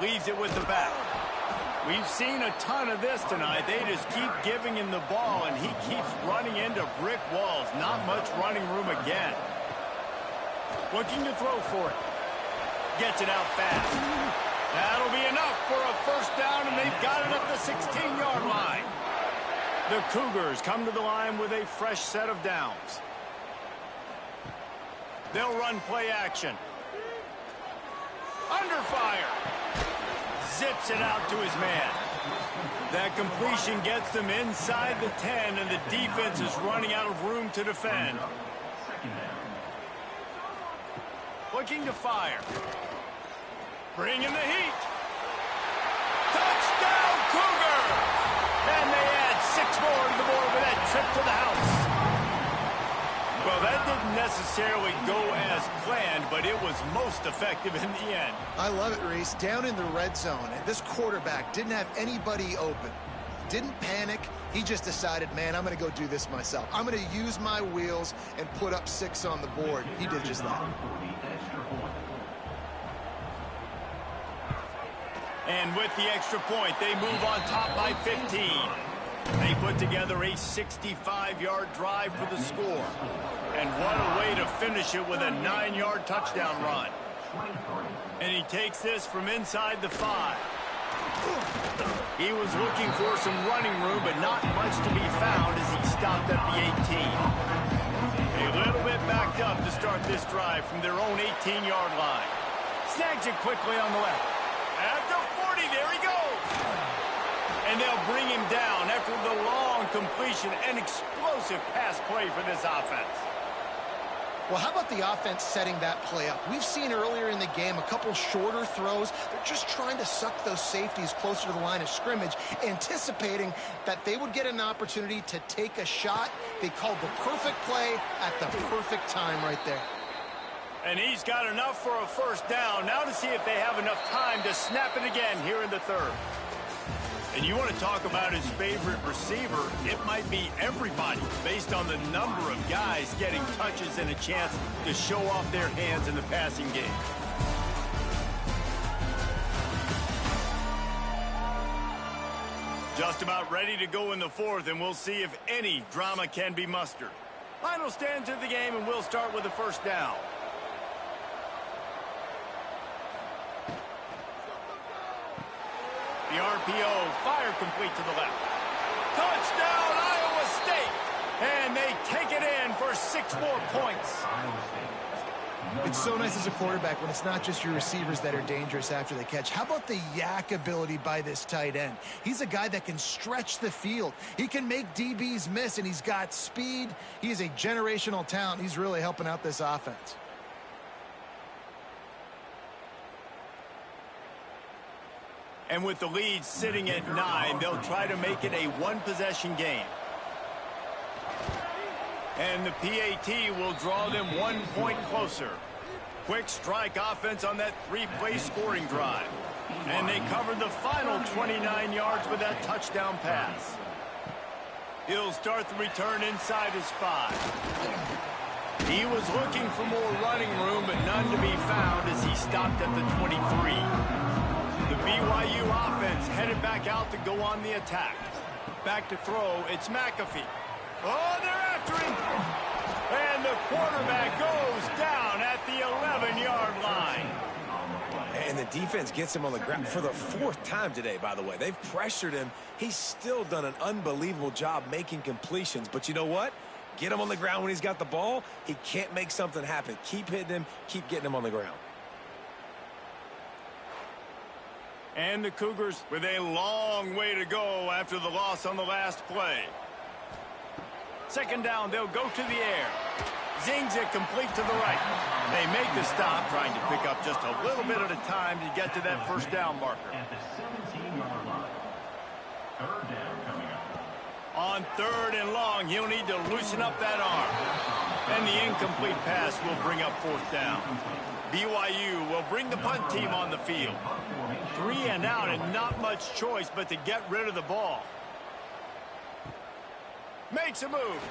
Leaves it with the back. We've seen a ton of this tonight. They just keep giving him the ball, and he keeps running into brick walls. Not much running room again. Looking to throw for it. Gets it out fast. That'll be enough for a first down, and they've got it up the 16-yard line. The Cougars come to the line with a fresh set of downs. They'll run play action. Under fire. Zips it out to his man. That completion gets them inside the 10, and the defense is running out of room to defend. Looking to fire. Bringing the heat. Touchdown, Cougars! And they add 6 more to the board with that trip to the house. Well, that didn't necessarily go as planned, but it was most effective in the end.
I love it, Reese. Down in the red zone, and this quarterback didn't have anybody open. Didn't panic. He just decided, man, I'm going to go do this myself. I'm going to use my wheels and put up 6 on the board. He did just that.
And with the extra point, they move on top by 15. They put together a 65-yard drive for the score. And what a way to finish it with a 9-yard touchdown run. And he takes this from inside the 5. He was looking for some running room, but not much to be found as he stopped at the 18. A little bit backed up to start this drive from their own 18-yard line. Snags it quickly on the left. At the 40, there he goes. And they'll bring him down after the long completion and explosive pass play for this offense.
Well, how about the offense setting that play up? We've seen earlier in the game a couple shorter throws. They're just trying to suck those safeties closer to the line of scrimmage, anticipating that they would get an opportunity to take a shot. They called the perfect play at the perfect time right there.
And he's got enough for a first down. Now to see if they have enough time to snap it again here in the 3rd. And you want to talk about his favorite receiver, it might be everybody based on the number of guys getting touches and a chance to show off their hands in the passing game. Just about ready to go in the 4th, and we'll see if any drama can be mustered. Final stands of the game, and we'll start with the first down. The RPO, fire complete to the left. Touchdown, Iowa State! And they take it in for 6 more points.
It's so nice as a quarterback when it's not just your receivers that are dangerous after the catch. How about the yak ability by this tight end? He's a guy that can stretch the field. He can make DBs miss, and he's got speed. He is a generational talent. He's really helping out this offense.
And with the lead sitting at 9, they'll try to make it a one-possession game. And the PAT will draw them 1 point closer. Quick strike offense on that 3-play scoring drive. And they covered the final 29 yards with that touchdown pass. He'll start the return inside his 5. He was looking for more running room, but none to be found as he stopped at the 23. The BYU offense headed back out to go on the attack. Back to throw, it's McAfee. Oh, they're after him! And the quarterback goes down at the 11-yard line.
And the defense gets him on the ground for the 4th time today, by the way. They've pressured him. He's still done an unbelievable job making completions. But you know what? Get him on the ground when he's got the ball. He can't make something happen. Keep hitting him. Keep getting him on the ground.
And the Cougars with a long way to go after the loss on the last play. Second down, they'll go to the air. Zings it complete to the right. They make the stop, trying to pick up just a little bit at a time to get to that first down marker.
At the 17-yard line. Third down coming up.
On 3rd and long, he'll need to loosen up that arm. And the incomplete pass will bring up 4th down. BYU will bring the punt team on the field. 3 and out and not much choice but to get rid of the ball. Makes a move.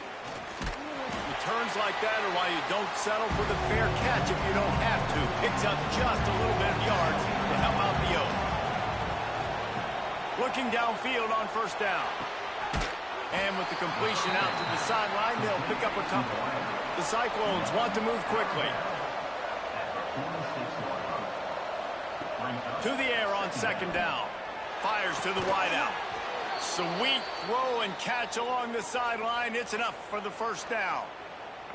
Returns like that are why you don't settle for the fair catch if you don't have to. Picks up just a little bit of yards to help out the Oak. Looking downfield on first down. And with the completion out to the sideline, they'll pick up a couple. The Cyclones want to move quickly. To the air on second down. Fires to the wideout. Sweet throw and catch along the sideline. It's enough for the first down.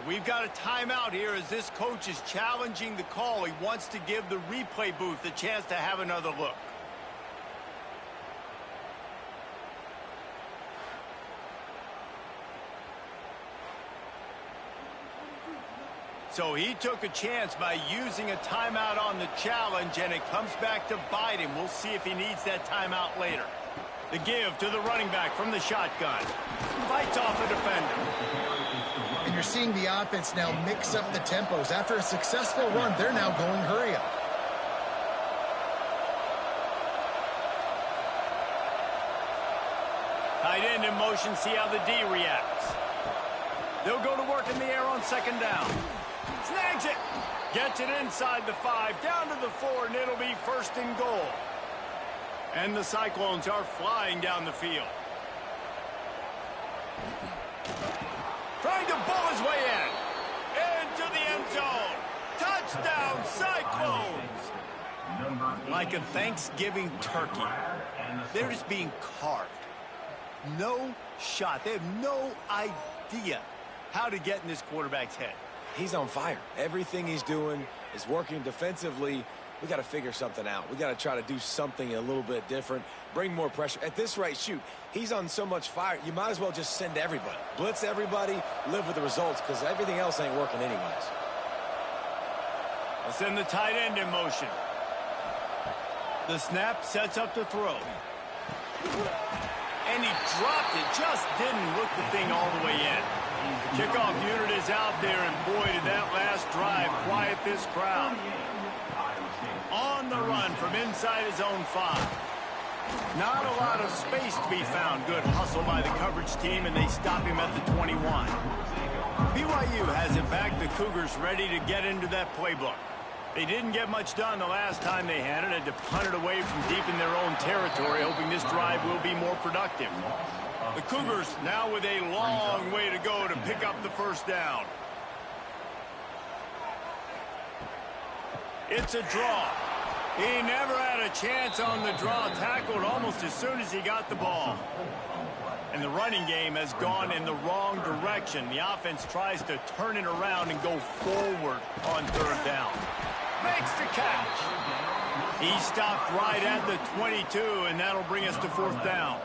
We've got a timeout here as this coach is challenging the call. He wants to give the replay booth a chance to have another look. So he took a chance by using a timeout on the challenge, and it comes back to bite him. We'll see if he needs that timeout later. The give to the running back from the shotgun. Fights off a defender.
And you're seeing the offense now mix up the tempos. After a successful run, they're now going hurry up.
Tight end in motion, see how the D reacts. They'll go to work in the air on second down. Snags it. Gets it inside the 5, down to the 4, and it'll be 1st and goal. And the Cyclones are flying down the field. Trying to bull his way in. Into the end zone. Touchdown, Cyclones. Like a Thanksgiving turkey. They're just being carved. No shot. They have no idea how to get in this quarterback's head.
He's on fire. Everything he's doing is working defensively. We got to figure something out. We got to try to do something a little bit different, bring more pressure. At this rate, shoot, he's on so much fire, you might as well just send everybody. Blitz everybody, live with the results, because everything else ain't working anyways.
I'll send the tight end in motion. The snap sets up the throw. And he dropped it, just didn't look the thing all the way in. The kickoff unit is out there, and boy, did that last drive quiet this crowd. On the run from inside his own 5. Not a lot of space to be found. Good hustle by the coverage team, and they stop him at the 21. BYU has it back. The Cougars ready to get into that playbook. They didn't get much done the last time they had it. Had to punt it away from deep in their own territory, hoping this drive will be more productive. The Cougars now with a long way to go to pick up the first down. It's a draw. He never had a chance on the draw. Tackled almost as soon as he got the ball. And the running game has gone in the wrong direction. The offense tries to turn it around and go forward on third down. Makes the catch. He stopped right at the 22, and that'll bring us to fourth down.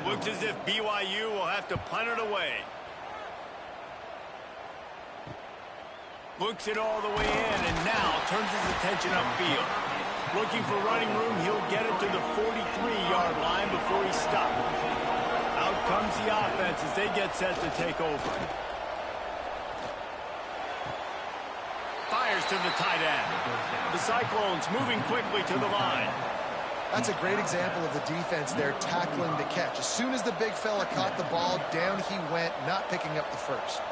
Looks as if BYU will have to punt it away. Looks it all the way in, and now turns his attention upfield. Looking for running room, he'll get it to the 43-yard line before he stops. Out comes the offense as they get set to take over. Fires to the tight end. The Cyclones moving quickly to the line.
That's a great example of the defense there tackling the catch. As soon as the big fella caught the ball, down he went, not picking up the first.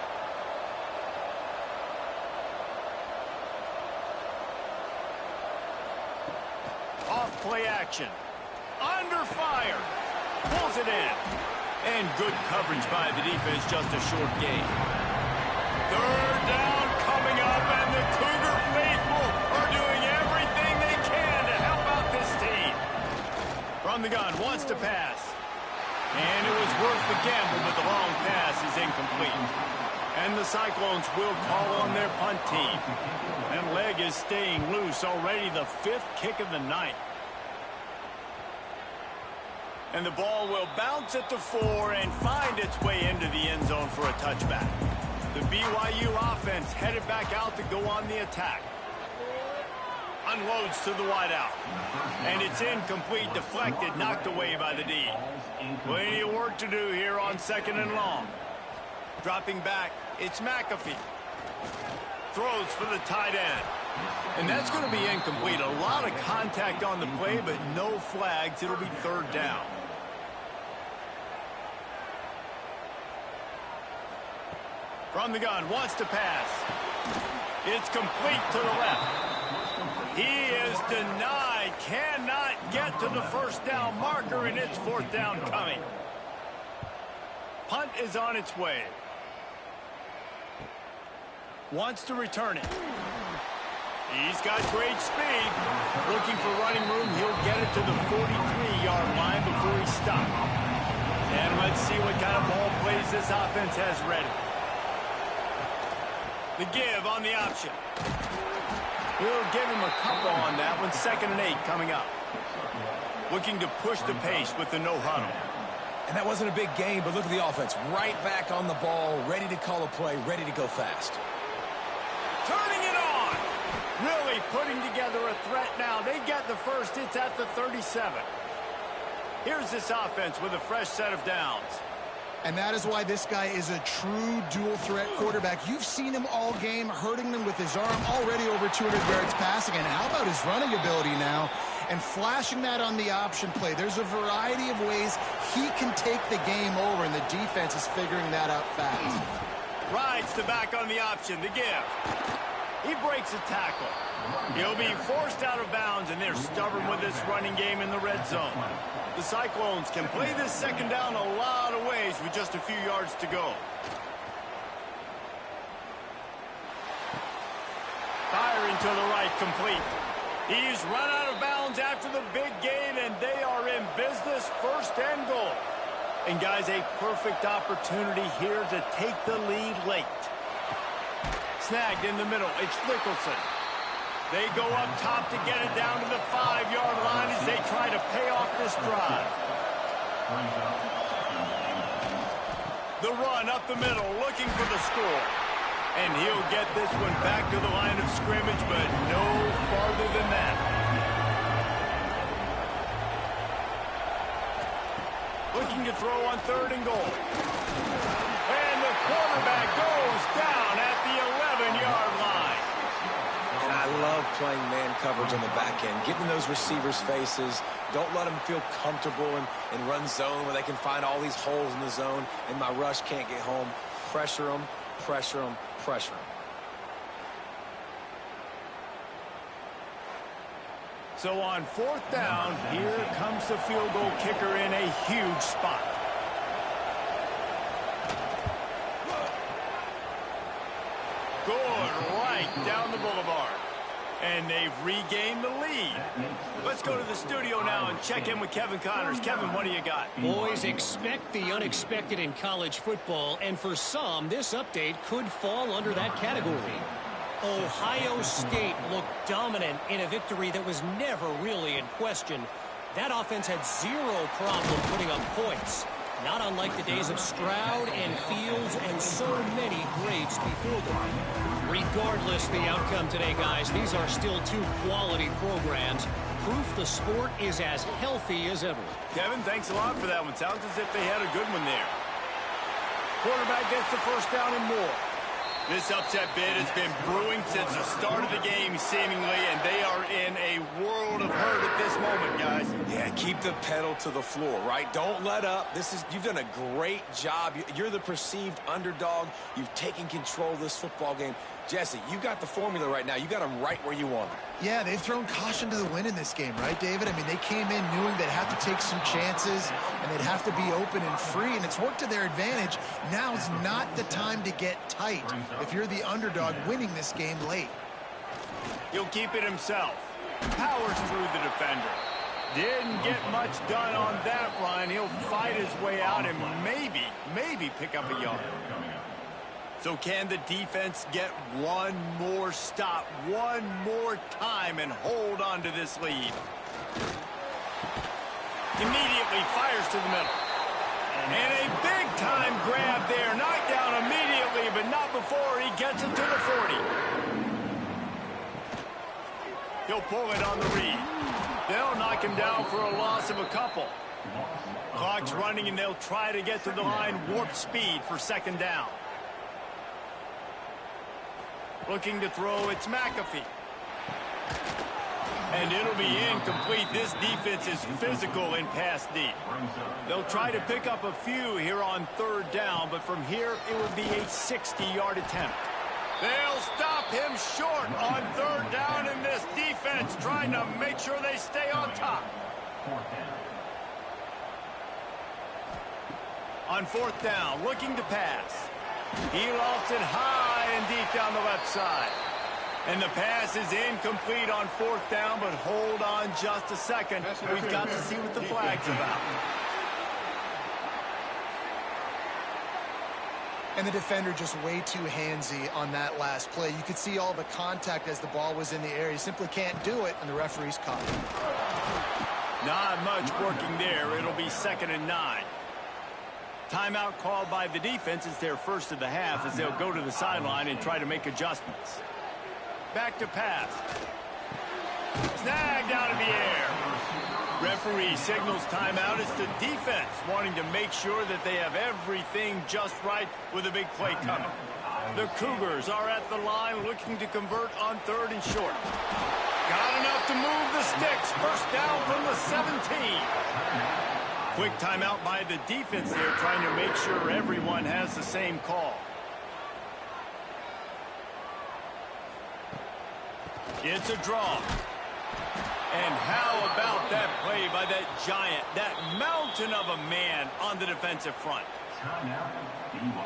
Off play action. Under fire. Pulls it in. And good coverage by the defense, just a short gain. Third down coming up, and the Cougar faithful are doing everything they can to help out this team. From the gun, wants to pass. And it was worth the gamble, but the long pass is incomplete. And the Cyclones will call on their punt team. That leg is staying loose, already the 5th kick of the night. And the ball will bounce at the 4 and find its way into the end zone for a touchback. The BYU offense headed back out to go on the attack. Unloads to the wideout. And it's incomplete, deflected, knocked away by the D. Plenty of work to do here on 2nd and long. Dropping back, it's McAfee. Throws for the tight end. And that's going to be incomplete. A lot of contact on the play, but no flags. It'll be 3rd down. From the gun, wants to pass. It's complete to the left. He is denied. Cannot get to the 1st down marker, and it's 4th down coming. Punt is on its way. Wants to return it. He's got great speed. Looking for running room. He'll get it to the 43-yard line before he stops. And let's see what kind of ball plays this offense has ready. The give on the option. We'll give him a couple on that one. 2nd and 8 coming up. Looking to push the pace with the no huddle.
And that wasn't a big game, but look at the offense. Right back on the ball, ready to call a play, ready to go fast.
Turning it on. Really putting together a threat now. They get the first. It's at the 37. Here's this offense with a fresh set of downs.
And that is why this guy is a true dual-threat quarterback. You've seen him all game, hurting them with his arm, already over 200 yards passing. And how about his running ability now? And flashing that on the option play. There's a variety of ways he can take the game over, and the defense is figuring that out fast.
Rides the back on the option, the give. He breaks a tackle. He'll be forced out of bounds, and they're stubborn with this running game in the red zone. The Cyclones can play this 2nd down a lot of ways with just a few yards to go. Firing to the right, complete. He's run out of bounds after the big gain, and they are in business, 1st and goal. And guys, a perfect opportunity here to take the lead late. Snagged in the middle, it's Nicholson. They go up top to get it down to the 5-yard line as they try to pay off this drive. The run up the middle, looking for the score. And he'll get this one back to the line of scrimmage, but no farther than that. Looking to throw on 3rd and goal. And the quarterback goes down at the 11-yard line.
And I love playing man coverage on the back end, getting those receivers' faces. Don't let them feel comfortable in run zone where they can find all these holes in the zone and my rush can't get home. Pressure them, pressure them, pressure them.
So on 4th down, here comes the field goal kicker in a huge spot. Good right down the boulevard. And they've regained the lead. Let's go to the studio now and check in with Kevin Connors. Kevin, what do you got?
Boys, expect the unexpected in college football, and for some, this update could fall under that category. Ohio State looked dominant in a victory that was never really in question. That offense had zero problem putting up points. Not unlike the days of Stroud and Fields and so many greats before them. Regardless the outcome today, guys, these are still 2 quality programs. Proof the sport is as healthy as ever.
Kevin, thanks a lot for that one. Sounds as if they had a good one there. Quarterback gets the 1st down and more. This upset bid has been brewing since the start of the game, seemingly, and they are in a world of hurt at this moment, guys.
Yeah, keep the pedal to the floor, right? Don't let up. You've done a great job. You're the perceived underdog. You've taken control of this football game. Jesse, you got the formula right now. You got them right where you want them.
Yeah, they've thrown caution to the wind in this game, right, David? I mean, they came in knowing they'd have to take some chances and they'd have to be open and free, and it's worked to their advantage. Now's not the time to get tight if you're the underdog winning this game late.
He'll keep it himself. Powers through the defender. Didn't get much done on that run. He'll fight his way out and maybe pick up a yard. So can the defense get one more stop, one more time, and hold on to this lead? Immediately fires to the middle. And a big-time grab there. Knocked down immediately, but not before he gets it to the 40. He'll pull it on the read. They'll knock him down for a loss of a couple. Clock's running, and they'll try to get to the line warp speed for second down. Looking to throw, it's McAfee. And it'll be incomplete. This defense is physical in pass deep. They'll try to pick up a few here on third down, but from here it will be a 60-yard attempt. They'll stop him short on third down, and this defense trying to make sure they stay on top. On fourth down, looking to pass. He lofts it high and deep down the left side. And the pass is incomplete on fourth down, but hold on just a second. We've got to see what the flag's about.
And the defender just way too handsy on that last play. You could see all the contact as the ball was in the air. He simply can't do it, and the referee's caught him.
Not much working there. It'll be 2nd and 9. Timeout called by the defense. It's their first of the half as they'll go to the sideline and try to make adjustments. Back to pass. Snagged out of the air. Referee signals timeout. It's the defense wanting to make sure that they have everything just right with a big play coming. The Cougars are at the line looking to convert on third and short. Got enough to move the sticks. First down from the 17. Quick timeout by the defense there, trying to make sure everyone has the same call. It's a draw. And how about that play by that giant, that mountain of a man on the defensive front?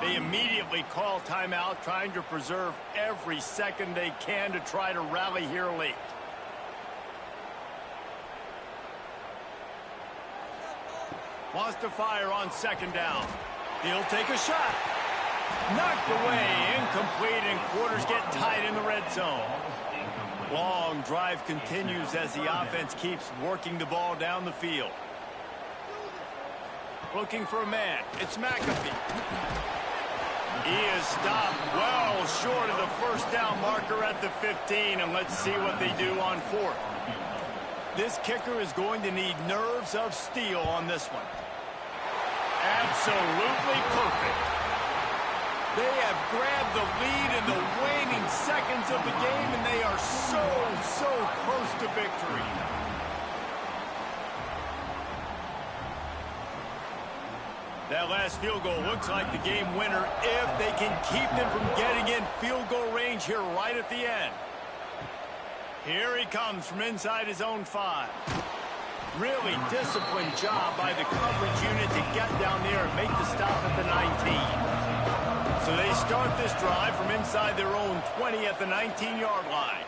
They immediately call timeout, trying to preserve every second they can to try to rally here late. Wants to fire on second down. He'll take a shot. Knocked away, incomplete, and quarters get tight in the red zone. Long drive continues as the offense keeps working the ball down the field. Looking for a man. It's McAfee. He is stopped well short of the first down marker at the 15, and let's see what they do on fourth. This kicker is going to need nerves of steel on this one. Absolutely perfect. They have grabbed the lead in the waning seconds of the game, and they are so close to victory. That last field goal looks like the game winner if they can keep them from getting in field goal range here right at the end. Here he comes from inside his own 5. Really disciplined job by the coverage unit to get down there and make the stop at the 19. So they start this drive from inside their own 20 at the 19-yard line.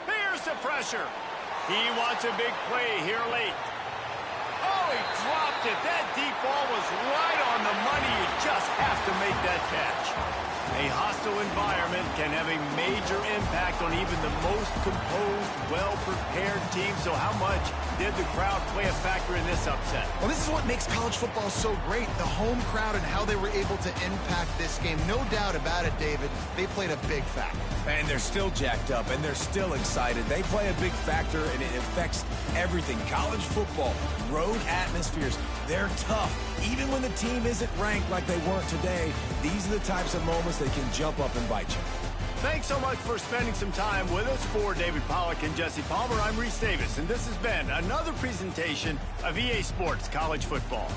Here's the pressure. He wants a big play here late. Oh, he dropped it. That deep ball was right on the money. You just have to make that catch. A hostile environment can have a major impact on even the most composed, well-prepared team. So how much did the crowd play a factor in this upset?
Well, this is what makes college football so great, the home crowd and how they were able to impact this game. No doubt about it, David. They played a big factor.
And they're still jacked up, and they're still excited. They play a big factor, and it affects everything. College football, road atmospheres, they're tough. Even when the team isn't ranked like they weren't today, these are the types of moments that can jump up and bite you.
Thanks so much for spending some time with us. For David Pollack and Jesse Palmer, I'm Reese Davis, and this has been another presentation of EA Sports College Football.